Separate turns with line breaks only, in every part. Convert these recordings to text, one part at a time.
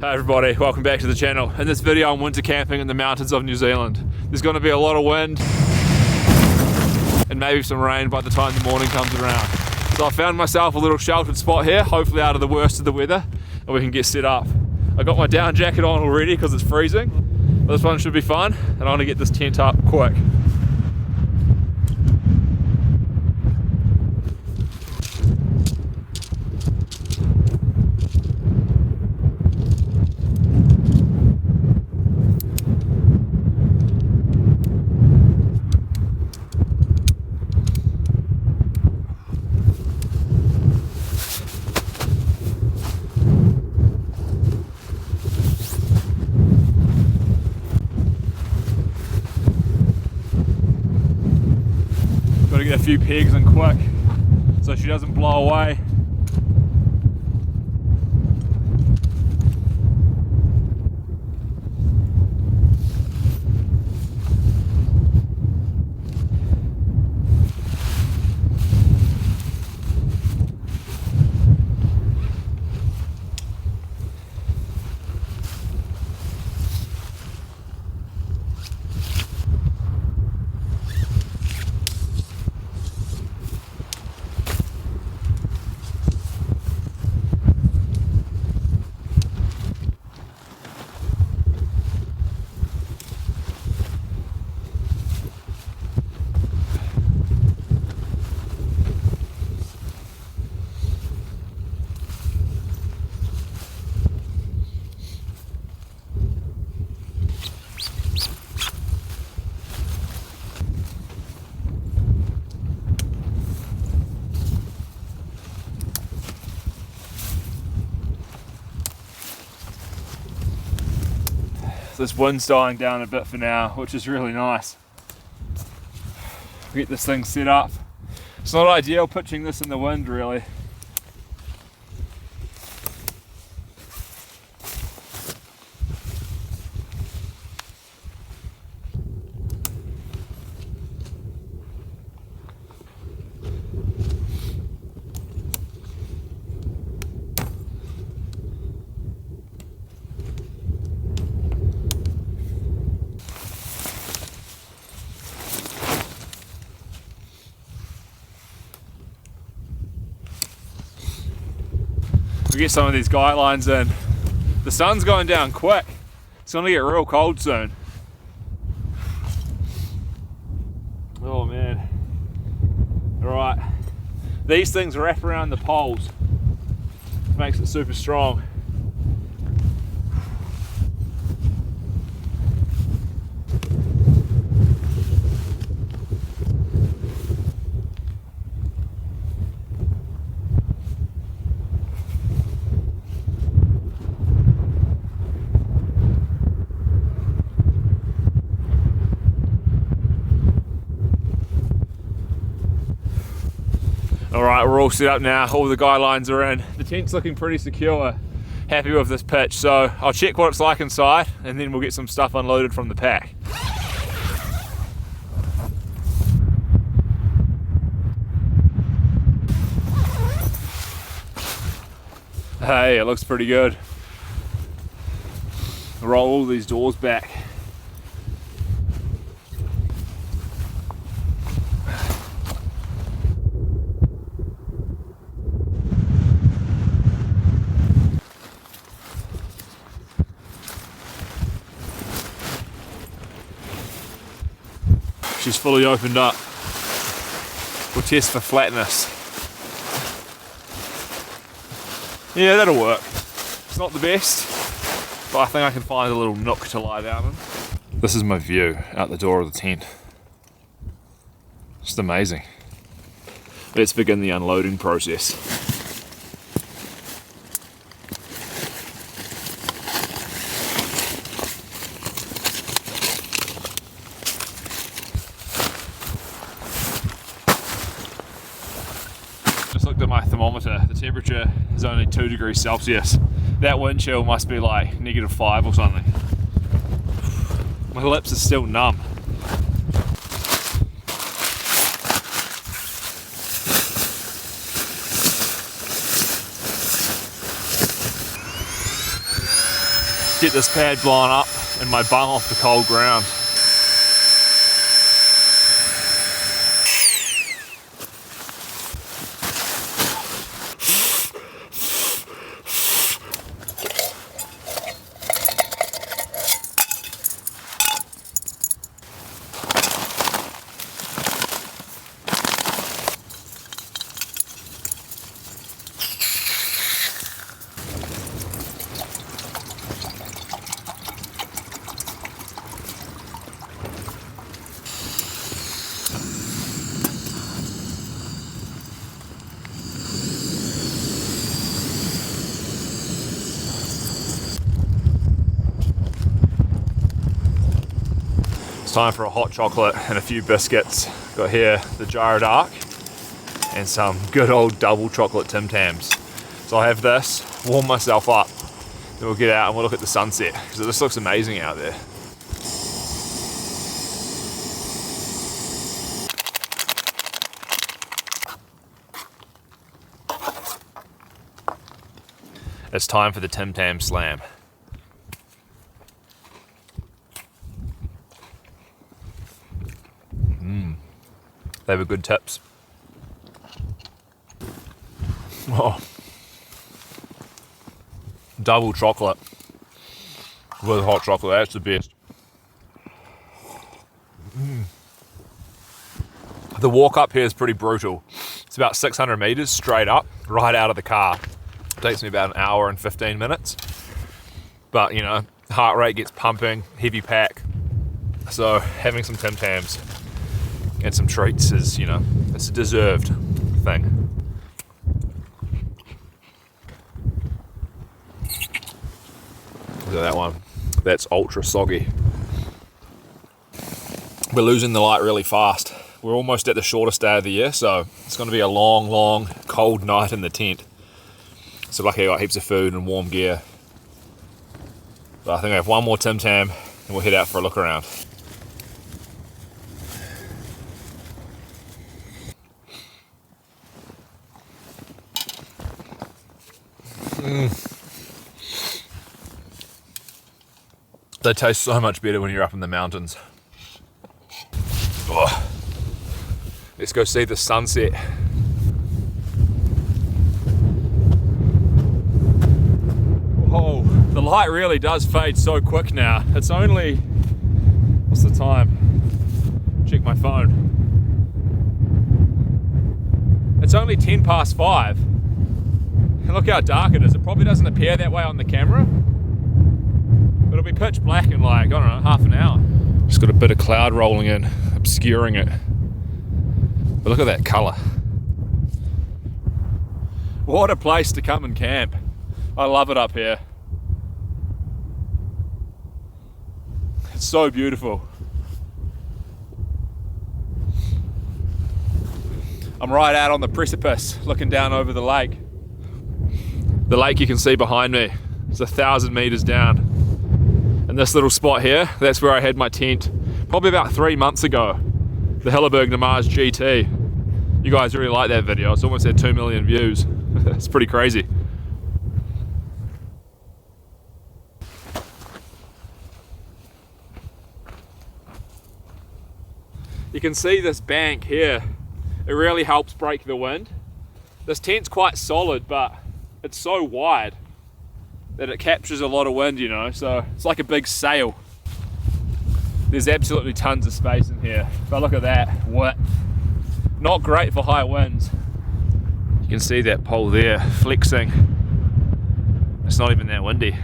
Hey everybody, welcome back to the channel. In this video I'm winter camping in the mountains of New Zealand. There's going to be a lot of wind and maybe some rain by the time the morning comes around. So I found myself a little sheltered spot here, hopefully out of the worst of the weather, and we can get set up. I got my down jacket on already because it's freezing, but this one should be fun, and I want to get this tent up quick. Gotta get a few pegs in quick so she doesn't blow away. This wind's dying down a bit for now, which is really nice. Get this thing set up. It's not ideal pitching this in the wind really. We get some of these guy lines in. The sun's going down quick. It's gonna get real cold soon. Oh man. Alright. These things wrap around the poles. Makes it super strong. Alright, we're all set up now, all the guy lines are in. The tent's looking pretty secure. Happy with this pitch, so I'll check what it's like inside and then we'll get some stuff unloaded from the pack. Hey, it looks pretty good. Roll all these doors back. She's fully opened up. We'll test for flatness. Yeah, that'll work. It's not the best, but I think I can find a little nook to lie down in. This is my view out the door of the tent. Just amazing. Let's begin the unloading process. Just looked at my thermometer, the temperature is only 2 degrees Celsius. That wind chill must be like -5 or something. My lips are still numb. Get this pad blown up and my bum off the cold ground. It's time for a hot chocolate and a few biscuits. Got here the Jar Dark and some good old double chocolate Tim Tams. So I'll have this, warm myself up, then we'll get out and we'll look at the sunset because this looks amazing out there. It's time for the Tim Tam Slam. They were good tips. Oh. Double chocolate with hot chocolate, that's the best. The walk up here is pretty brutal. It's about 600 meters straight up, right out of the car. It takes me about an hour and 15 minutes. But you know, heart rate gets pumping, heavy pack. So having some Tim Tams and some treats is, you know, it's a deserved thing. Look at that one. That's ultra soggy. We're losing the light really fast. We're almost at the shortest day of the year, so it's going to be a long, long, cold night in the tent. So lucky I got heaps of food and warm gear. But I think I have one more Tim Tam and we'll head out for a look around. They taste so much better when you're up in the mountains. Oh. Let's go see the sunset. Oh, the light really does fade so quick now. It's only, what's the time? Check my phone. It's only 10 past 5. And look how dark it is. It probably doesn't appear that way on the camera. But it'll be pitch black in like, I don't know, half an hour. Just got a bit of cloud rolling in, obscuring it. But look at that colour. What a place to come and camp. I love it up here. It's so beautiful. I'm right out on the precipice, looking down over the lake. The lake you can see behind me is 1,000 meters down. And this little spot here, that's where I had my tent probably about 3 months ago. The Helleberg Namaz GT. You guys really like that video. It's almost had 2 million views. It's pretty crazy. You can see this bank here. It really helps break the wind. This tent's quite solid, but it's so wide that it captures a lot of wind, you know, so it's like a big sail. There's absolutely tons of space in here. But look at that width. Not great for high winds. You can see that pole there flexing. It's not even that windy.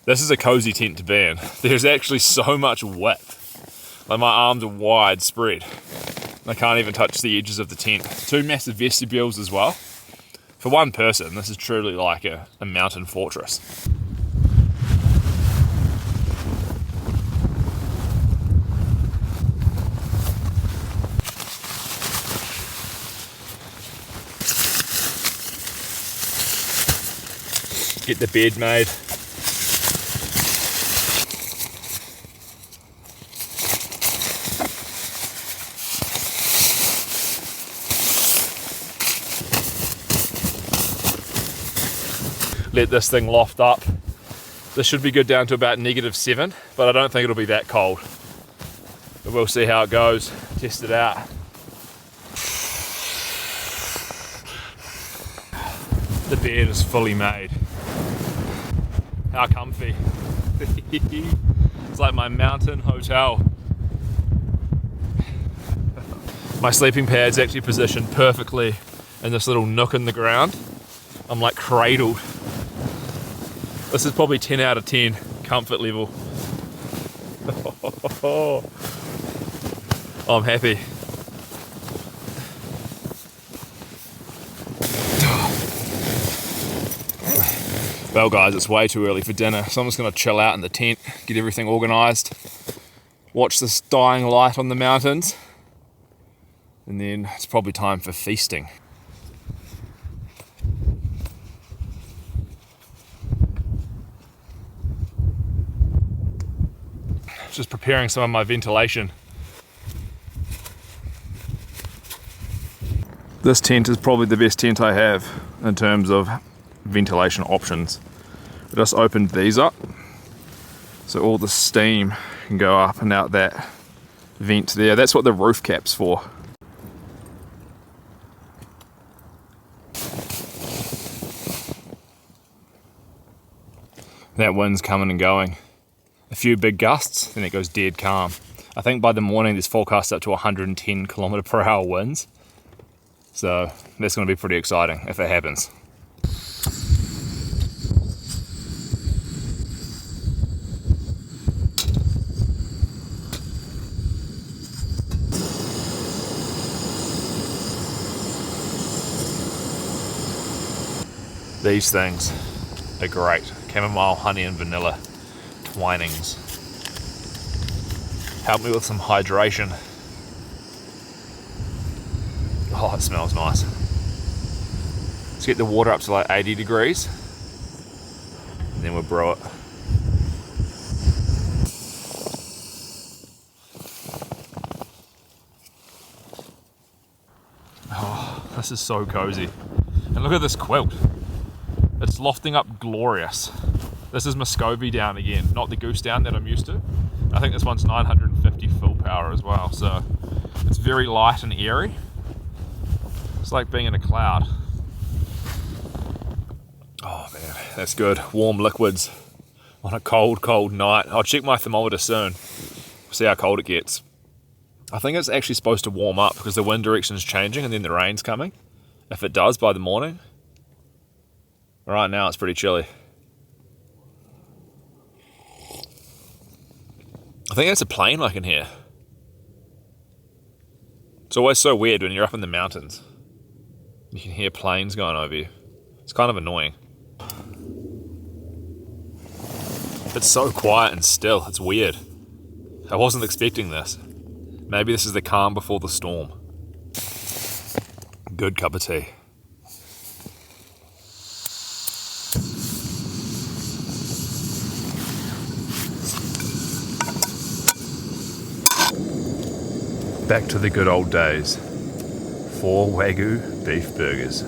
This is a cozy tent to be in. There's actually so much width. Like my arms are wide spread. I can't even touch the edges of the tent. 2 massive vestibules as well. For one person, this is truly like a mountain fortress. Get the bed made. let this thing loft up. This should be good down to about -7, but I don't think it'll be that cold. But we'll see how it goes, test it out. The bed is fully made. How comfy. It's like my mountain hotel. My sleeping pad's actually positioned perfectly in this little nook in the ground. I'm like cradled. This is probably 10 out of 10 comfort level. I'm happy. Well guys, it's way too early for dinner, so I'm just going to chill out in the tent, get everything organised, watch this dying light on the mountains, and then it's probably time for feasting. Just preparing some of my ventilation. This tent is probably the best tent I have in terms of ventilation options. I just opened these up so all the steam can go up and out that vent there. That's what the roof cap's for. That wind's coming and going. A few big gusts, then it goes dead calm. I think by the morning there's forecast up to 110 km/h winds. So that's going to be pretty exciting if it happens. These things are great. Chamomile, honey and vanilla twinings. Help me with some hydration. Oh, it smells nice. Let's get the water up to like 80 degrees and then we'll brew it. Oh, this is so cozy. And look at this quilt. It's lofting up glorious. This is Muscovy down again, not the goose down that I'm used to. I think this one's 950 fill power as well, so it's very light and airy. It's like being in a cloud. Oh man, that's good. Warm liquids on a cold, cold night. I'll check my thermometer soon, see how cold it gets. I think it's actually supposed to warm up because the wind direction is changing and then the rain's coming. If it does by the morning. Right now it's pretty chilly. I think that's a plane I can hear. It's always so weird when you're up in the mountains. You can hear planes going over you. It's kind of annoying. It's so quiet and still, it's weird. I wasn't expecting this. Maybe this is the calm before the storm. Good cup of tea. Back to the good old days. 4 Wagyu beef burgers.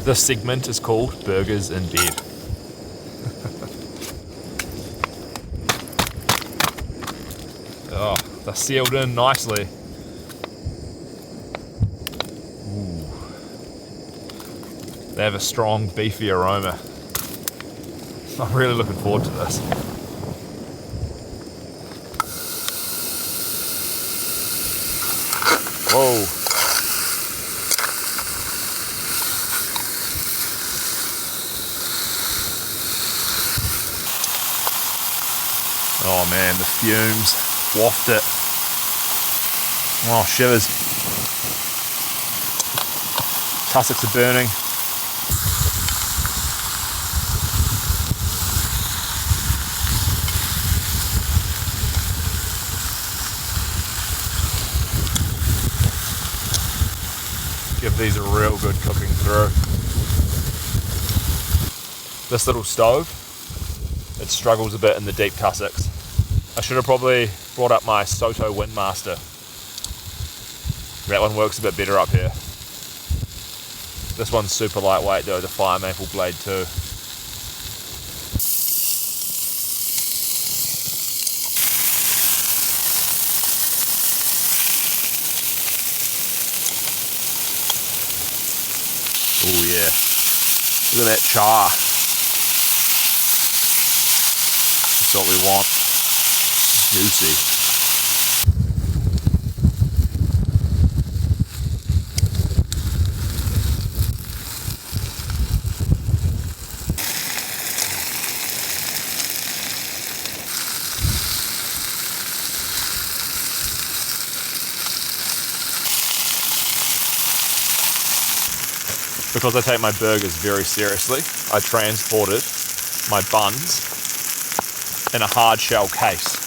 This segment is called Burgers in Bed. Oh, they're sealed in nicely. Ooh. They have a strong beefy aroma. I'm really looking forward to this. Whoa. Oh man, the fumes waft it. Oh, shivers. Tussocks are burning. Give these a real good cooking through. This little stove, it struggles a bit in the deep tussocks. I should have probably brought up my Soto Windmaster. That one works a bit better up here. This one's super lightweight though, the fire maple blade too. Oh yeah. Look at that char. That's what we want. Juicy. Because I take my burgers very seriously, I transported my buns in a hard shell case.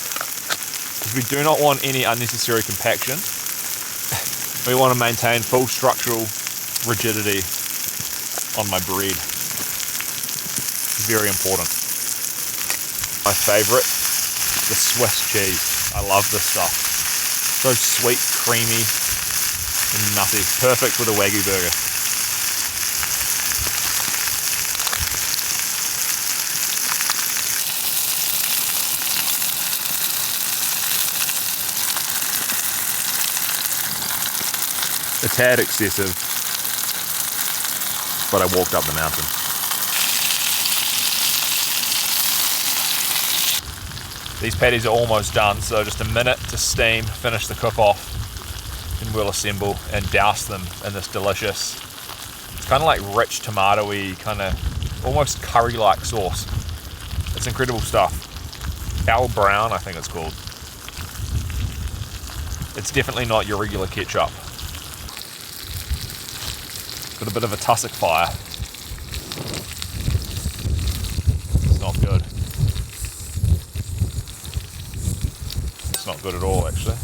Because we do not want any unnecessary compaction. We want to maintain full structural rigidity on my bread. Very important. My favorite, the Swiss cheese. I love this stuff. So sweet, creamy, and nutty. Perfect with a Wagyu burger. A tad excessive, but I walked up the mountain. These patties are almost done, so just a minute to steam, finish the cook off, and we'll assemble and douse them in this delicious, it's kind of like rich tomato-y, kind of almost curry-like sauce. It's incredible stuff. Al Brown, I think it's called. It's definitely not your regular ketchup. Got a bit of a tussock fire. It's not good. It's not good at all, actually.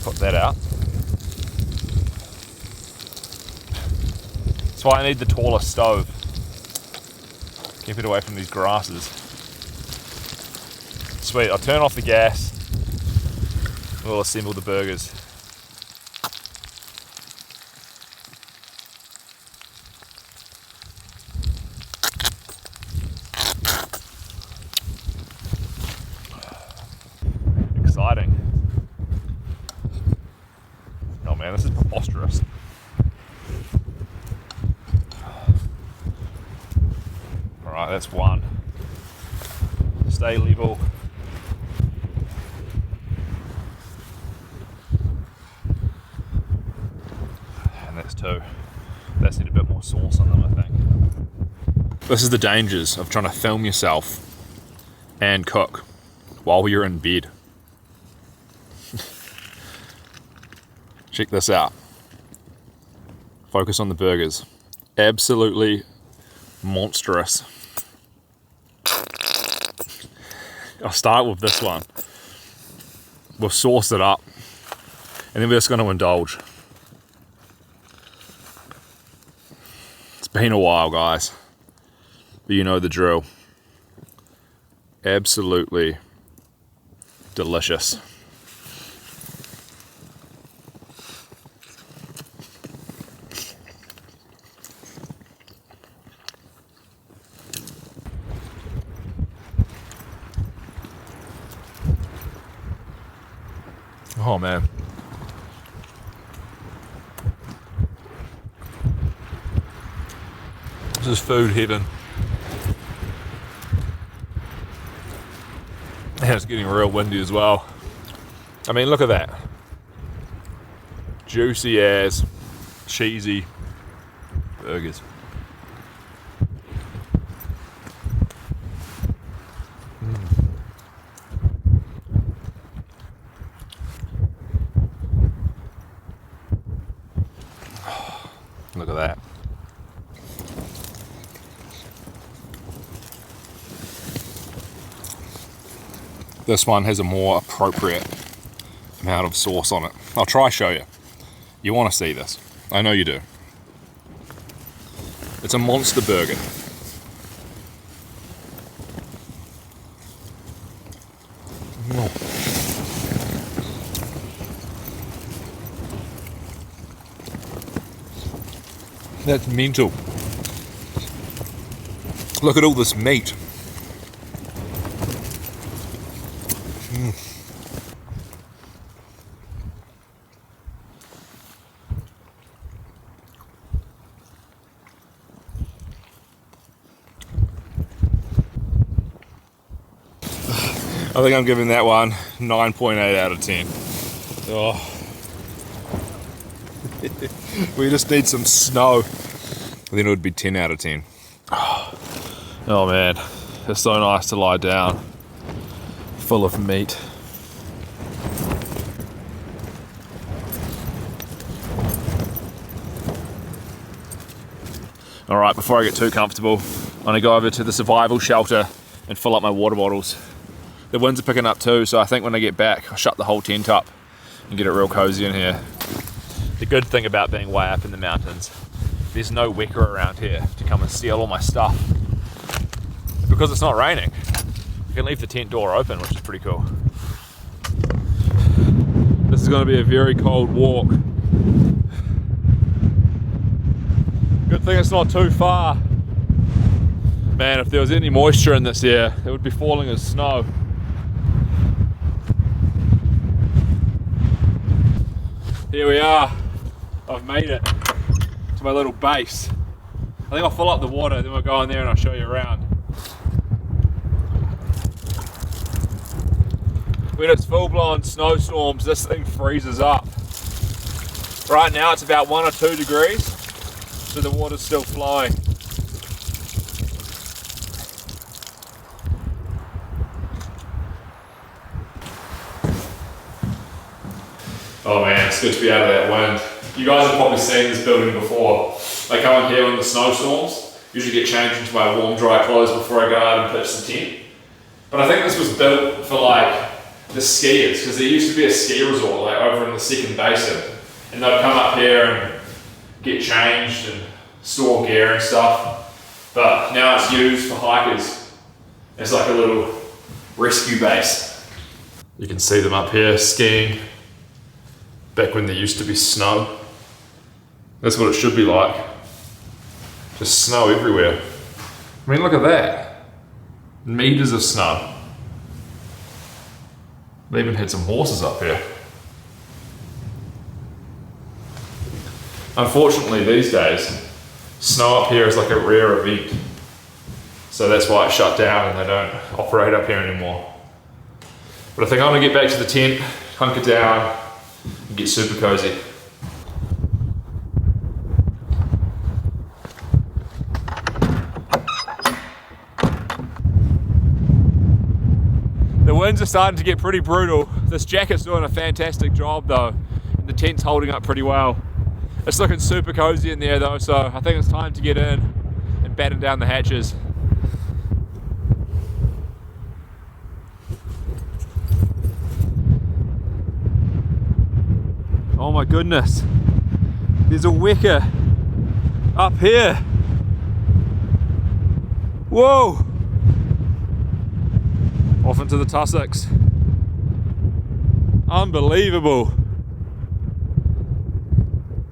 Put that out. That's why I need the taller stove. Keep it away from these grasses. Sweet, I'll turn off the gas. We'll assemble the burgers. Exciting. Oh man, this is preposterous. Alright, that's one. Stay level. And that's two. That's need a bit more sauce on them, I think. This is the dangers of trying to film yourself and cook while you're in bed. Check this out. Focus on the burgers. Absolutely monstrous. I'll start with this one. We'll sauce it up, and then we're just going to indulge. It's been a while, guys, but you know the drill. Absolutely delicious. Oh man. This is food heaven. And it's getting real windy as well. I mean, look at that. Juicy as, cheesy burgers. Look at that. This one has a more appropriate amount of sauce on it. I'll try show you. You want to see this. I know you do. It's a monster burger. That's mental. Look at all this meat. I think I'm giving that one 9.8 out of 10. Oh. We just need some snow. Then it would be 10 out of 10. Oh man, it's so nice to lie down, full of meat. Alright, before I get too comfortable, I'm gonna go over to the survival shelter and fill up my water bottles. The winds are picking up too, so I think when I get back, I'll shut the whole tent up and get it real cozy in here. The good thing about being way up in the mountains, there's no wicker around here to come and steal all my stuff. Because it's not raining, you can leave the tent door open, which is pretty cool. This is going to be a very cold walk. Good thing it's not too far. Man, if there was any moisture in this air, it would be falling as snow. Here we are. I've made it to my little base. I think I'll fill up the water, then we'll go in there and I'll show you around. When it's full-blown snowstorms, this thing freezes up. Right now it's about 1 or 2 degrees, so the water's still flowing. Oh man, it's good to be out of that wind. You guys have probably seen this building before. I come in here when the snowstorms, usually get changed into my warm, dry clothes before I go out and pitch the tent. But I think this was built for like the skiers, because there used to be a ski resort like over in the second basin, and they'd come up here and get changed and store gear and stuff. But now it's used for hikers. It's like a little rescue base. You can see them up here skiing. Back when there used to be snow. That's what it should be like. Just snow everywhere. I mean, look at that. Meters of snow. They even had some horses up here. Unfortunately, these days, snow up here is like a rare event. So that's why it's shut down and they don't operate up here anymore. But I think I'm gonna get back to the tent, hunker down, and get super cozy. The winds are starting to get pretty brutal. This jacket's doing a fantastic job though, and the tent's holding up pretty well. It's looking super cozy in there though, so I think it's time to get in and batten down the hatches. Oh my goodness, there's a wicker up here. Whoa! Off into the tussocks. Unbelievable.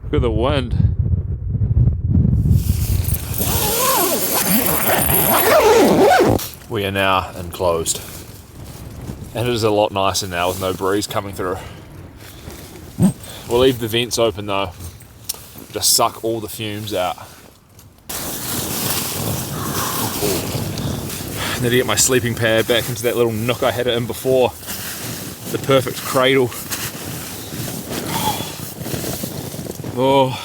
Look at the wind. We are now enclosed. And it is a lot nicer now with no breeze coming through. We'll leave the vents open though, just suck all the fumes out. I need to get my sleeping pad back into that little nook I had it in before. The perfect cradle. Oh,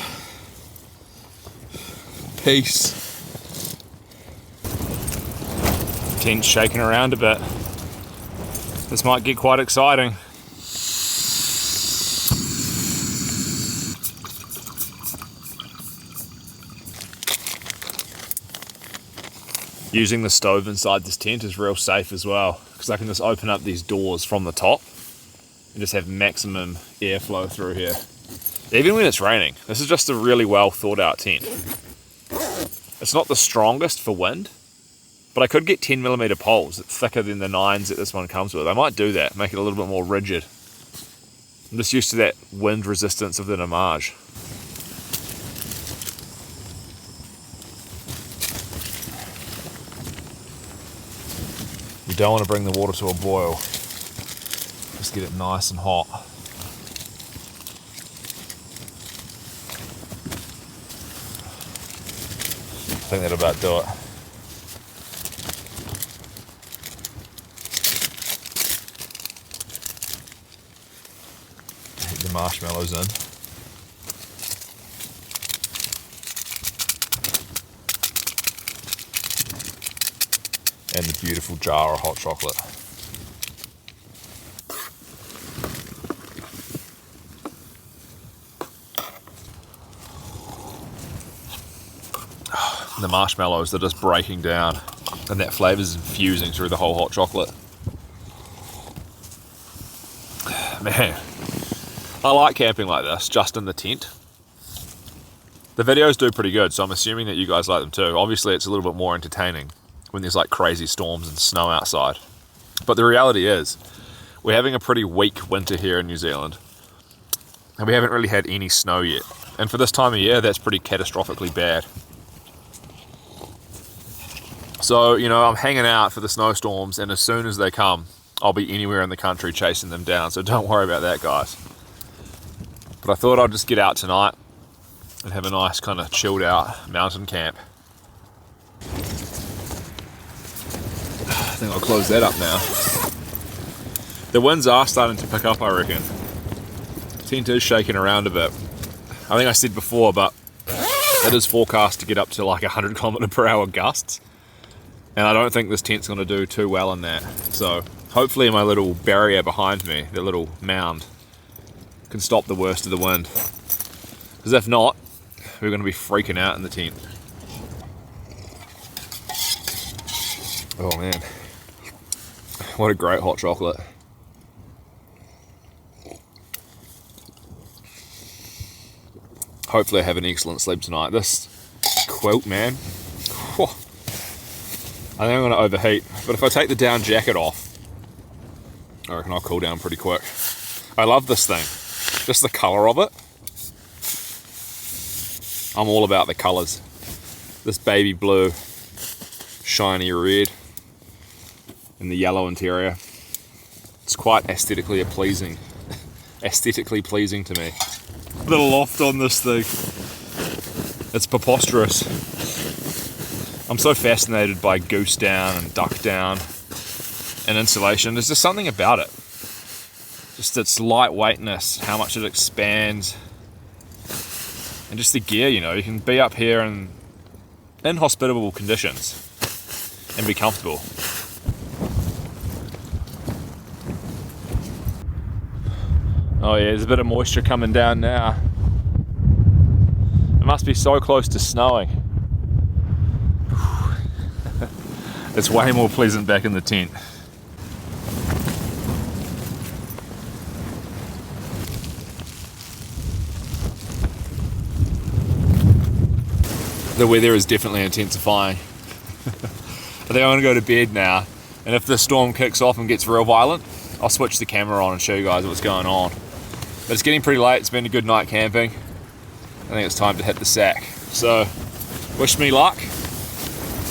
peace. Tent's shaking around a bit. This might get quite exciting. Using the stove inside this tent is real safe as well, because I can just open up these doors from the top and just have maximum airflow through here. Even when it's raining, this is just a really well thought out tent. It's not the strongest for wind, but I could get 10mm poles. It's thicker than the 9s that this one comes with. I might do that, make it a little bit more rigid. I'm just used to that wind resistance of the Namage. You don't want to bring the water to a boil. Just get it nice and hot. I think that'll about do it. marshmallows in. And the beautiful jar of hot chocolate. The marshmallows, they're just breaking down, and that flavour is infusing through the whole hot chocolate. Man, I like camping like this, just in the tent. The videos do pretty good, so I'm assuming that you guys like them too. Obviously, it's a little bit more entertaining when there's like crazy storms and snow outside. But the reality is, we're having a pretty weak winter here in New Zealand, and we haven't really had any snow yet. And for this time of year, that's pretty catastrophically bad. So, you know, I'm hanging out for the snowstorms, and as soon as they come, I'll be anywhere in the country chasing them down. So don't worry about that, guys. But I thought I'd just get out tonight and have a nice kind of chilled out mountain camp. I think I'll close that up now. The winds are starting to pick up, I reckon. The tent is shaking around a bit. I think I said before, but it is forecast to get up to like 100 km/h gusts. And I don't think this tent's going to do too well in that. So hopefully my little barrier behind me, the little mound, can stop the worst of the wind. Because if not, we're going to be freaking out in the tent. Oh man, what a great hot chocolate. Hopefully I have an excellent sleep tonight. This quilt, man, whew, I think I'm going to overheat, but if I take the down jacket off, I reckon I'll cool down pretty quick. I love this thing, just the colour of it. I'm all about the colours. This baby blue, shiny red, and the yellow interior. It's quite aesthetically pleasing. Aesthetically pleasing to me. The loft on this thing, it's preposterous. I'm so fascinated by goose down and duck down and insulation. There's just something about it. Just its lightweightness, how much it expands, and just the gear, you know, you can be up here in inhospitable conditions and be comfortable. Oh yeah, there's a bit of moisture coming down now. It must be so close to snowing. It's way more pleasant back in the tent. The weather is definitely intensifying. I think I'm gonna go to bed now, and if the storm kicks off and gets real violent, I'll switch the camera on and show you guys what's going on. But it's getting pretty late, it's been a good night camping. I think it's time to hit the sack. So, wish me luck.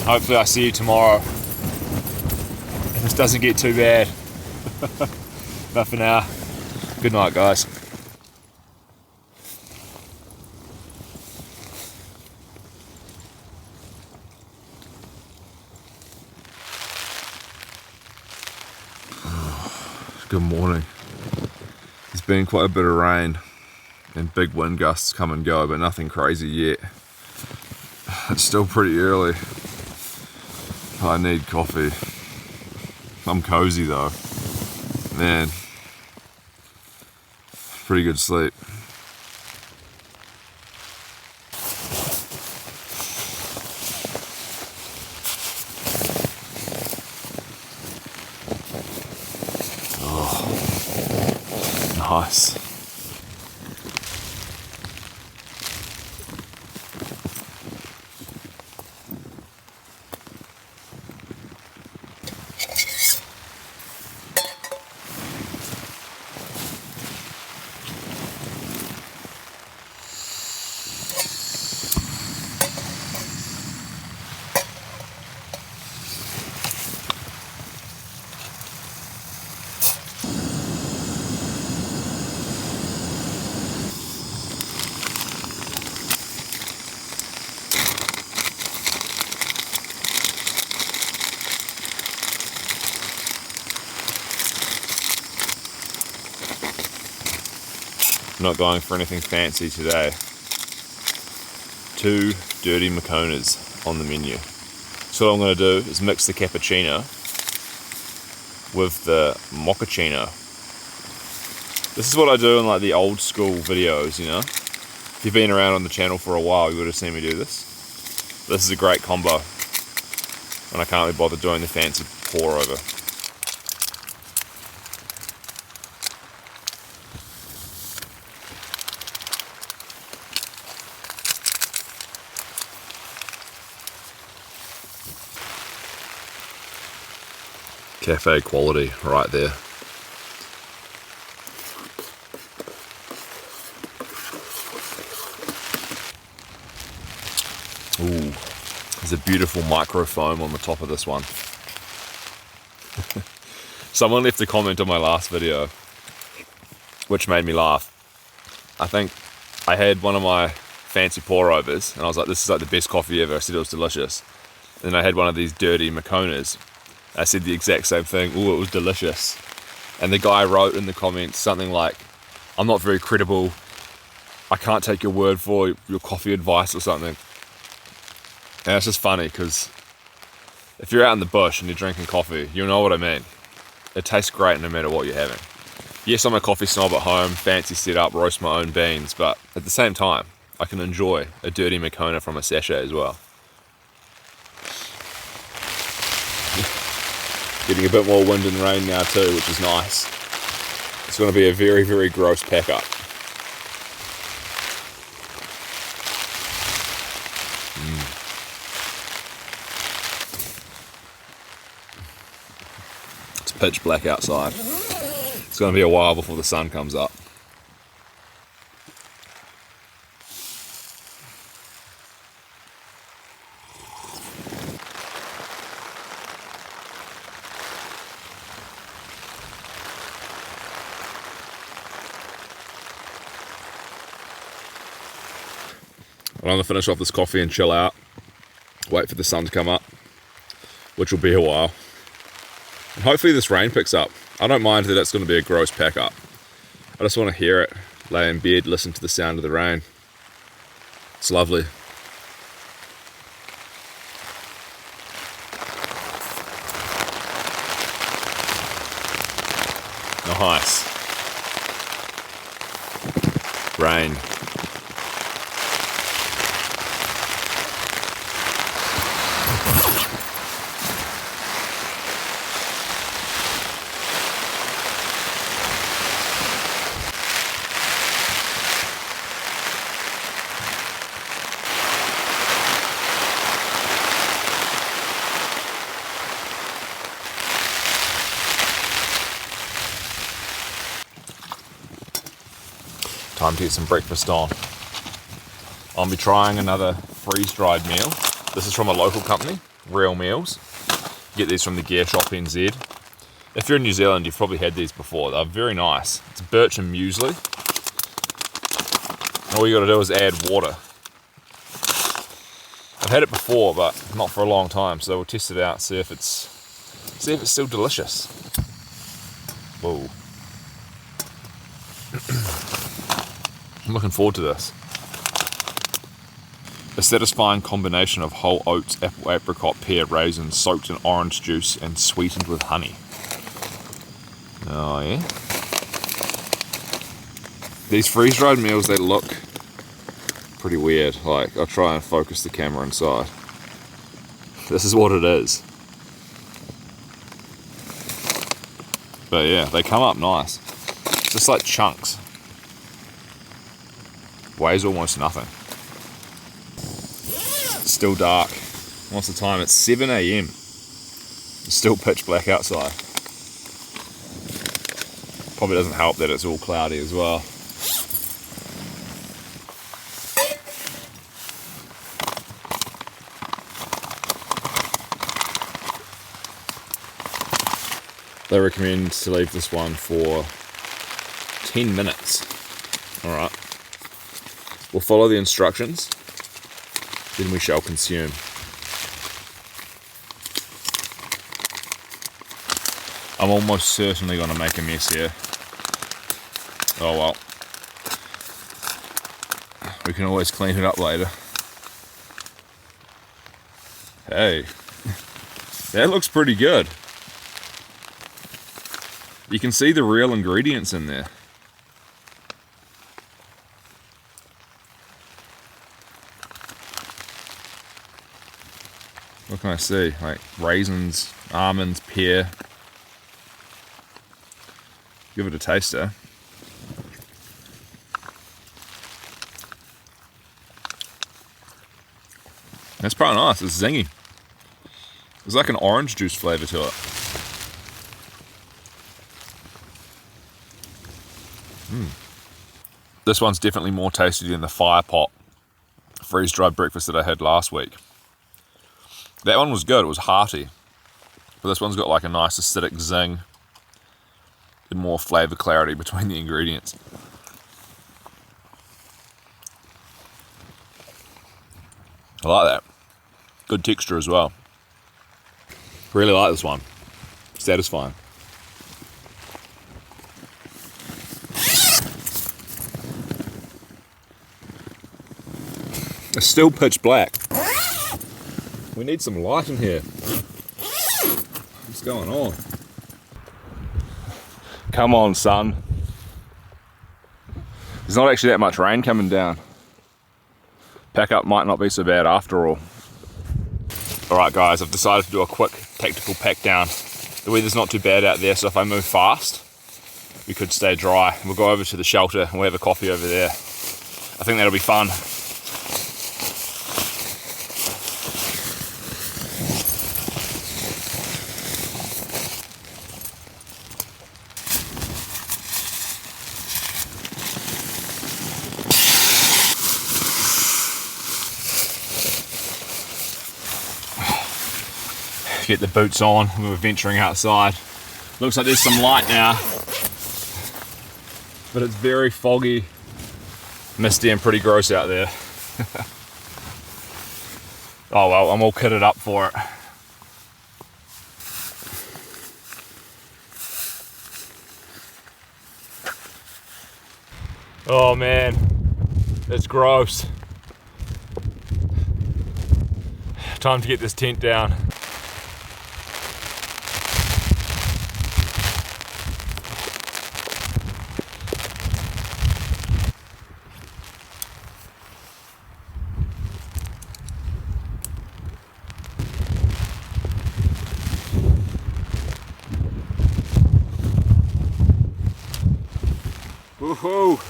Hopefully I see you tomorrow. And this doesn't get too bad. But for now, good night, guys. Good morning. There's been quite a bit of rain and big wind gusts come and go, but nothing crazy yet. It's still pretty early. I need coffee. I'm cozy though. Man, pretty good sleep. Oh, nice. Not going for anything fancy today. 2 dirty Maconas on the menu. So what I'm going to do is mix the cappuccino with the mochaccino. This is what I do in like the old school videos, you know. If you've been around on the channel for a while, you would have seen me do this. This is a great combo, and I can't be bothered doing the fancy pour over. Cafe quality right there. Ooh, there's a beautiful micro foam on the top of this one. Someone left a comment on my last video, which made me laugh. I think I had one of my fancy pour overs, and I was like, this is like the best coffee ever. I said it was delicious. And then I had one of these dirty Maconas. I said the exact same thing. Ooh, it was delicious. And the guy wrote in the comments something like, I'm not very credible. I can't take your word for your coffee advice or something. And it's just funny because if you're out in the bush and you're drinking coffee, you'll know what I mean. It tastes great no matter what you're having. Yes, I'm a coffee snob at home, fancy setup, roast my own beans, but at the same time, I can enjoy a dirty Macona from a sachet as well. Getting a bit more wind and rain now too, which is nice. It's going to be a very, very gross pack up. It's pitch black outside. It's going to be a while before the sun comes up. I'm going to finish off this coffee and chill out, wait for the sun to come up, which will be a while. And hopefully this rain picks up. I don't mind that it's going to be a gross pack up. I just want to hear it, lay in bed, listen to the sound of the rain. It's lovely. Nice. Rain. Time to get some breakfast on. I'll be trying another freeze-dried meal. This is from a local company, Real Meals. Get these from the Gear Shop NZ. If you're in New Zealand, you've probably had these before. They're very nice. It's birch and muesli. And all you got to do is add water. I've had it before, but not for a long time, so we'll test it out, see if it's still delicious. Whoa. I'm looking forward to this. A satisfying combination of whole oats, apple, apricot, pear, raisins, soaked in orange juice and sweetened with honey. Oh yeah. These freeze-dried meals, they look pretty weird. Like, I'll try and focus the camera inside. This is what it is. But yeah, they come up nice. Just like chunks. Weighs almost nothing. It's still dark. What's the time? It's 7 AM. It's still pitch black outside. Probably doesn't help that it's all cloudy as well. They recommend to leave this one for 10 minutes. Alright. We'll follow the instructions, then we shall consume. I'm almost certainly going to make a mess here. Oh well. We can always clean it up later. Hey, that looks pretty good. You can see the real ingredients in there. What can I see? Like raisins, almonds, pear. Give it a taster. That's probably nice. It's zingy. There's like an orange juice flavour to it. This one's definitely more tasty than the fire pot freeze-dried breakfast that I had last week. That one was good. It was hearty. But this one's got like a nice acidic zing and more flavour clarity between the ingredients. I like that. Good texture as well. Really like this one. Satisfying. It's still pitch black. We need some light in here. What's going on? Come on, sun. There's not actually that much rain coming down. Pack up might not be so bad after all. Alright guys, I've decided to do a quick tactical pack down. The weather's not too bad out there, so if I move fast, we could stay dry. We'll go over to the shelter and we'll have a coffee over there. I think that'll be fun. Get the boots on, we're venturing outside. Looks like there's some light now, but it's very foggy, misty and pretty gross out there. Oh well, I'm all kitted up for it. Oh man, it's gross. Time to get this tent down. Woohoo!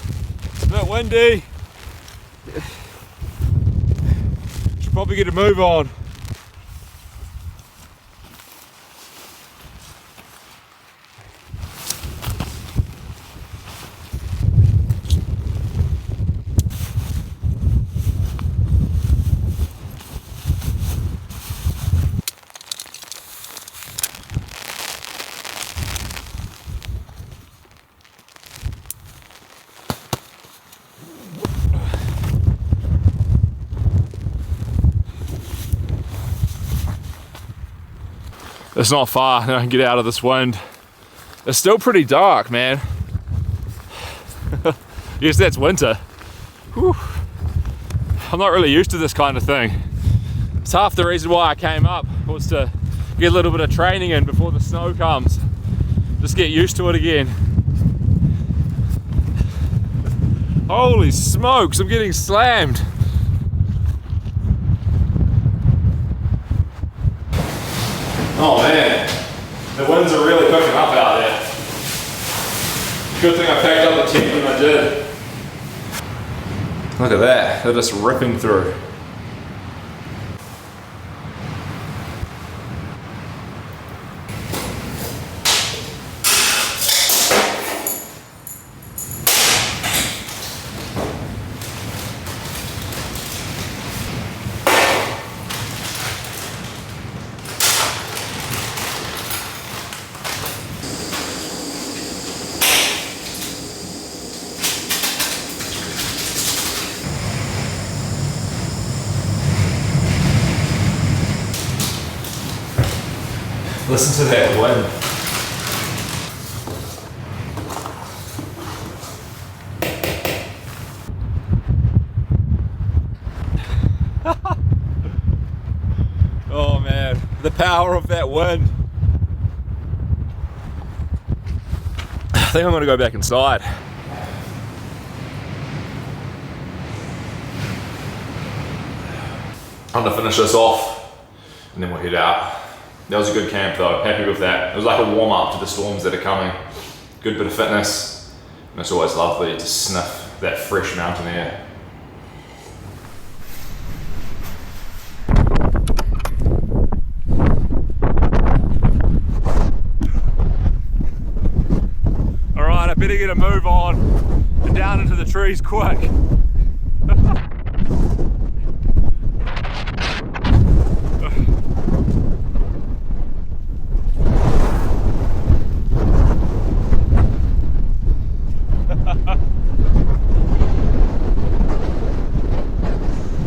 It's a bit windy. Should probably get a move on. It's not far, and I can get out of this wind. It's still pretty dark, man. Yes, that's winter. Whew. I'm not really used to this kind of thing. It's half the reason why I came up, was to get a little bit of training in before the snow comes. Just get used to it again. Holy smokes, I'm getting slammed. Oh man, the winds are really picking up out there. Good thing I packed up the tent when I did. Look at that, they're just ripping through. Listen to that wind. power of that wind. I think I'm gonna go back inside. I'm gonna finish this off and then we'll head out. That was a good camp though, happy with that. It was like a warm up to the storms that are coming. Good bit of fitness, and it's always lovely to sniff that fresh mountain air. All right, I better get a move on and down into the trees quick.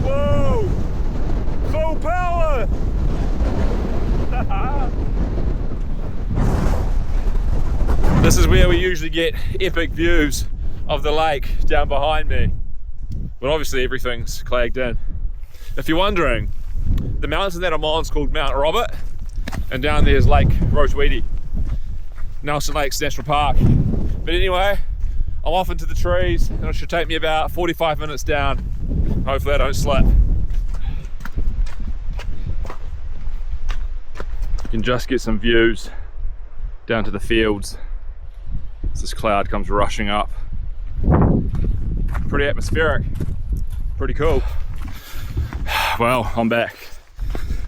Whoa! Full power! This is where we usually get epic views of the lake down behind me. But obviously everything's clagged in. If you're wondering, the mountain that I'm on is called Mount Robert, and down there is Lake Rotweedy, Nelson Lakes National Park. But anyway, I'm off into the trees, and it should take me about 45 minutes down. Hopefully I don't slip. You can just get some views down to the fields as this cloud comes rushing up. Pretty atmospheric, pretty cool. Well, I'm back.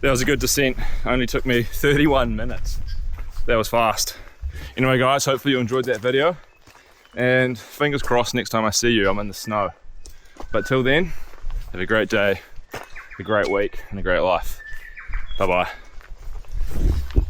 That was a good descent. Only took me 31 minutes. That was fast. Anyway guys, hopefully you enjoyed that video. And fingers crossed next time I see you, I'm in the snow. But till then, have a great day, a great week, and a great life. Bye-bye.